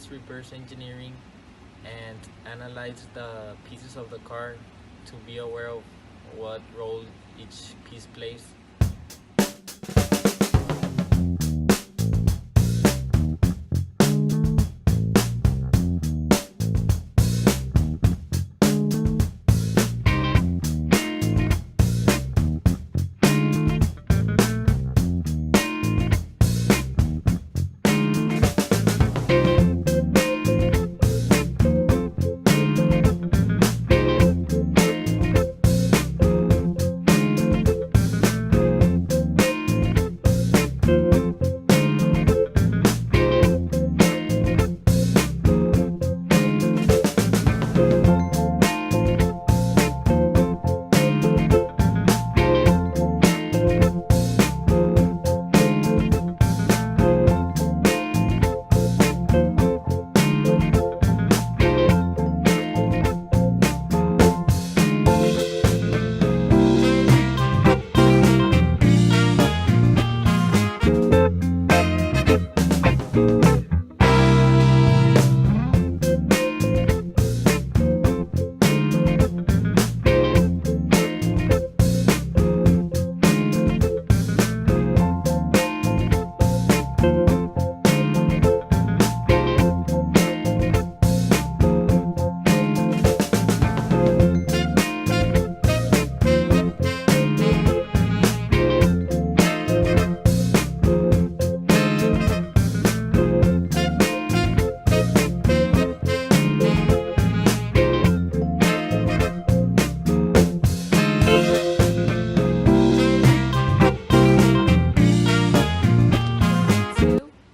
parts reverse engineering and analyze the pieces of the car to be aware of what role each piece plays.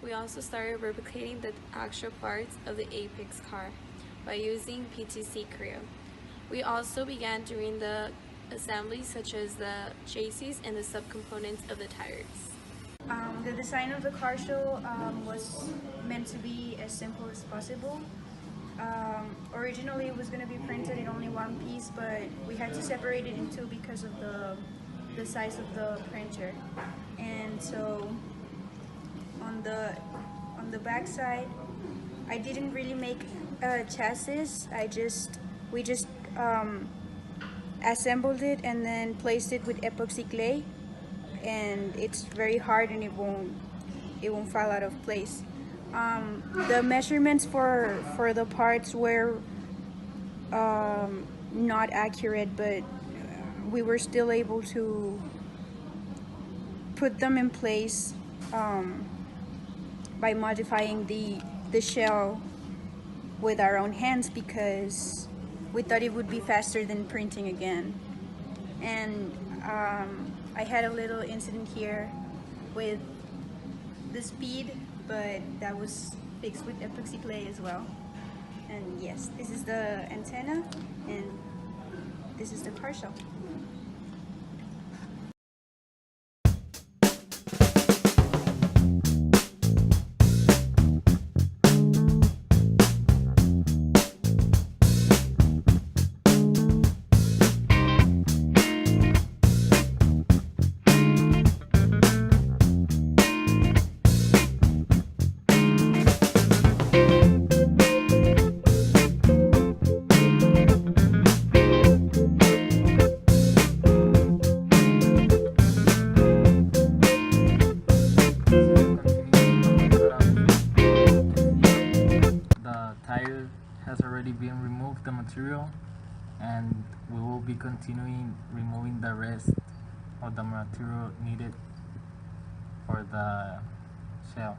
We also started replicating the actual parts of the Apex car by using PTC Creo. We also began doing the assemblies such as the chassis and the subcomponents of the tires. The design of the car show was meant to be as simple as possible. Originally it was going to be printed in only one piece, but we had to separate it in two because of the size of the printer. And so on the back side, I didn't really make a chassis. We just assembled it and then placed it with epoxy clay, and it's very hard and it won't fall out of place. The measurements for the parts were not accurate, but we were still able to put them in place by modifying the shell with our own hands, because we thought it would be faster than printing again. And I had a little incident here with the speed, but that was fixed with epoxy clay as well. And yes, this is the antenna and this is the car shell. Has already been removed the material, and we will be continuing removing the rest of the material needed for the shell.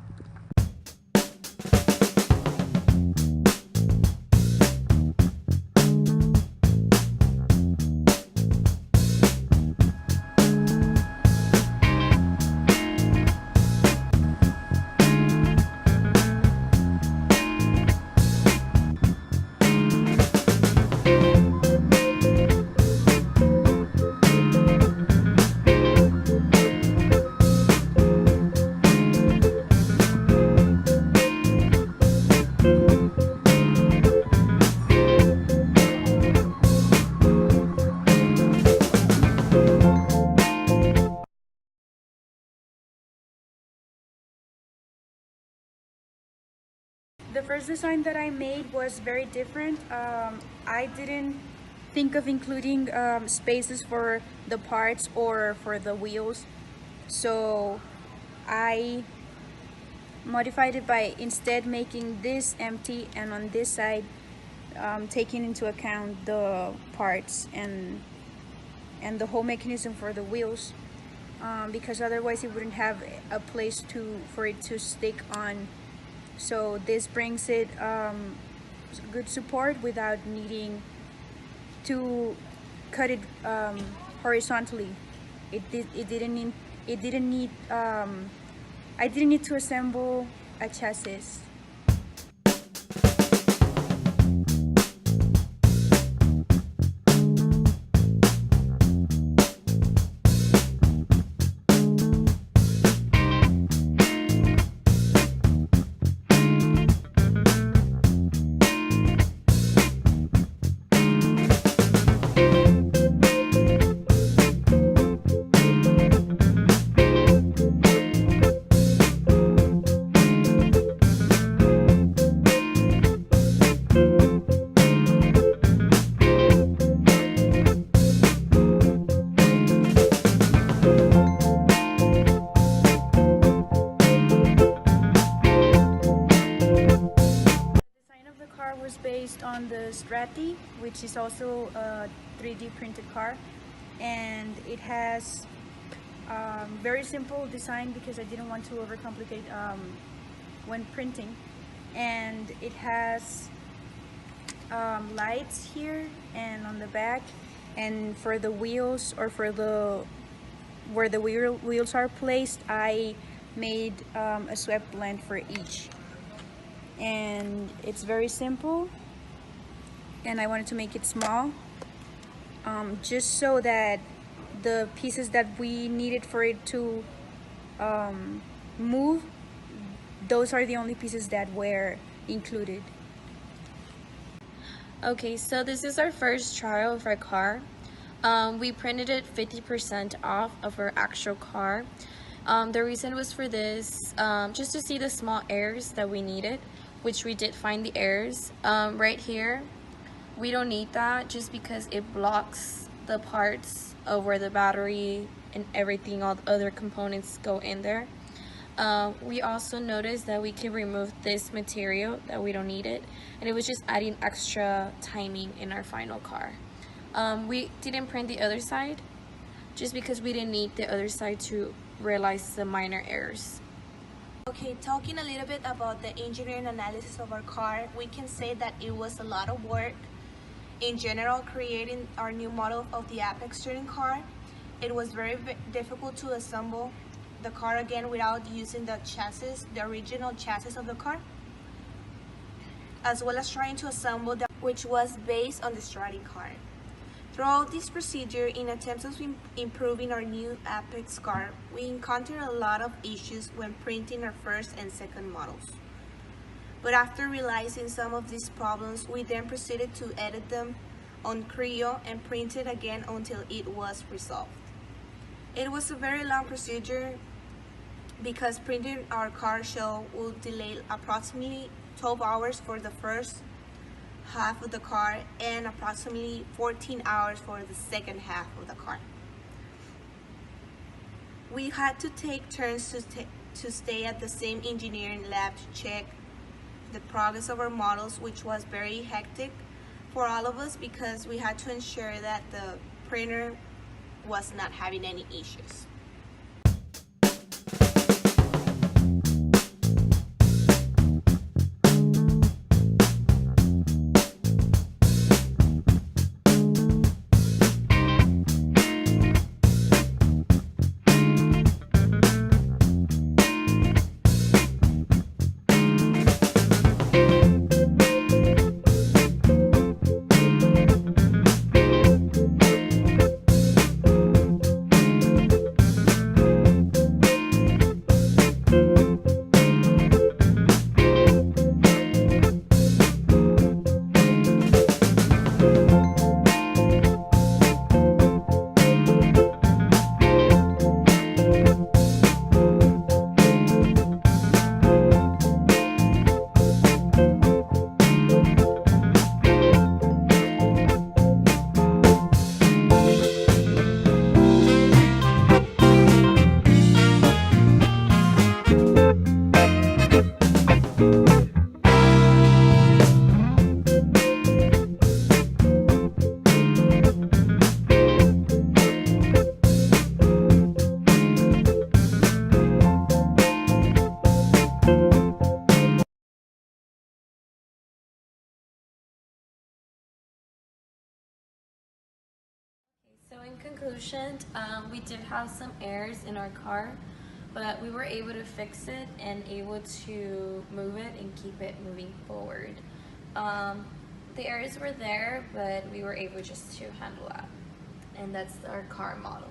The first design that I made was very different. I didn't think of including spaces for the parts or for the wheels, so I modified it by instead making this empty, and on this side taking into account the parts and the whole mechanism for the wheels, because otherwise it wouldn't have a place for it to stick on. So this brings it good support without needing to cut it horizontally. I didn't need to assemble a chassis. Was based on the Strati, which is also a 3D printed car, and it has very simple design because I didn't want to overcomplicate when printing, and it has lights here and on the back, and for the wheels, or for the where the wheels are placed, I made a swept blend for each. And it's very simple, and I wanted to make it small, just so that the pieces that we needed for it to move, those are the only pieces that were included. Okay, so this is our first trial of our car. We printed it 50% off of our actual car. The reason was for this, just to see the small errors that we needed, which we did find the errors. Right here, we don't need that just because it blocks the parts of where the battery and everything, all the other components go in there. We also noticed that we can remove this material, that we don't need it, and it was just adding extra timing in our final car. We didn't print the other side just because we didn't need the other side to realize the minor errors. Okay, talking a little bit about the engineering analysis of our car, we can say that it was a lot of work. In general, creating our new model of the Apex touring car, it was very difficult to assemble the car again without using the chassis, the original chassis of the car, as well as trying to assemble which was based on the Strati car. Throughout this procedure, in attempts of improving our new Apex car, we encountered a lot of issues when printing our first and second models. But after realizing some of these problems, we then proceeded to edit them on Creo and print it again until it was resolved. It was a very long procedure because printing our car shell would delay approximately 12 hours for the first half of the car and approximately 14 hours for the second half of the car. We had to take turns to stay at the same engineering lab to check the progress of our models, which was very hectic for all of us because we had to ensure that the printer was not having any issues. So in conclusion, we did have some errors in our car, but we were able to fix it and able to move it and keep it moving forward. The errors were there, but we were able just to handle that. And that's our car model.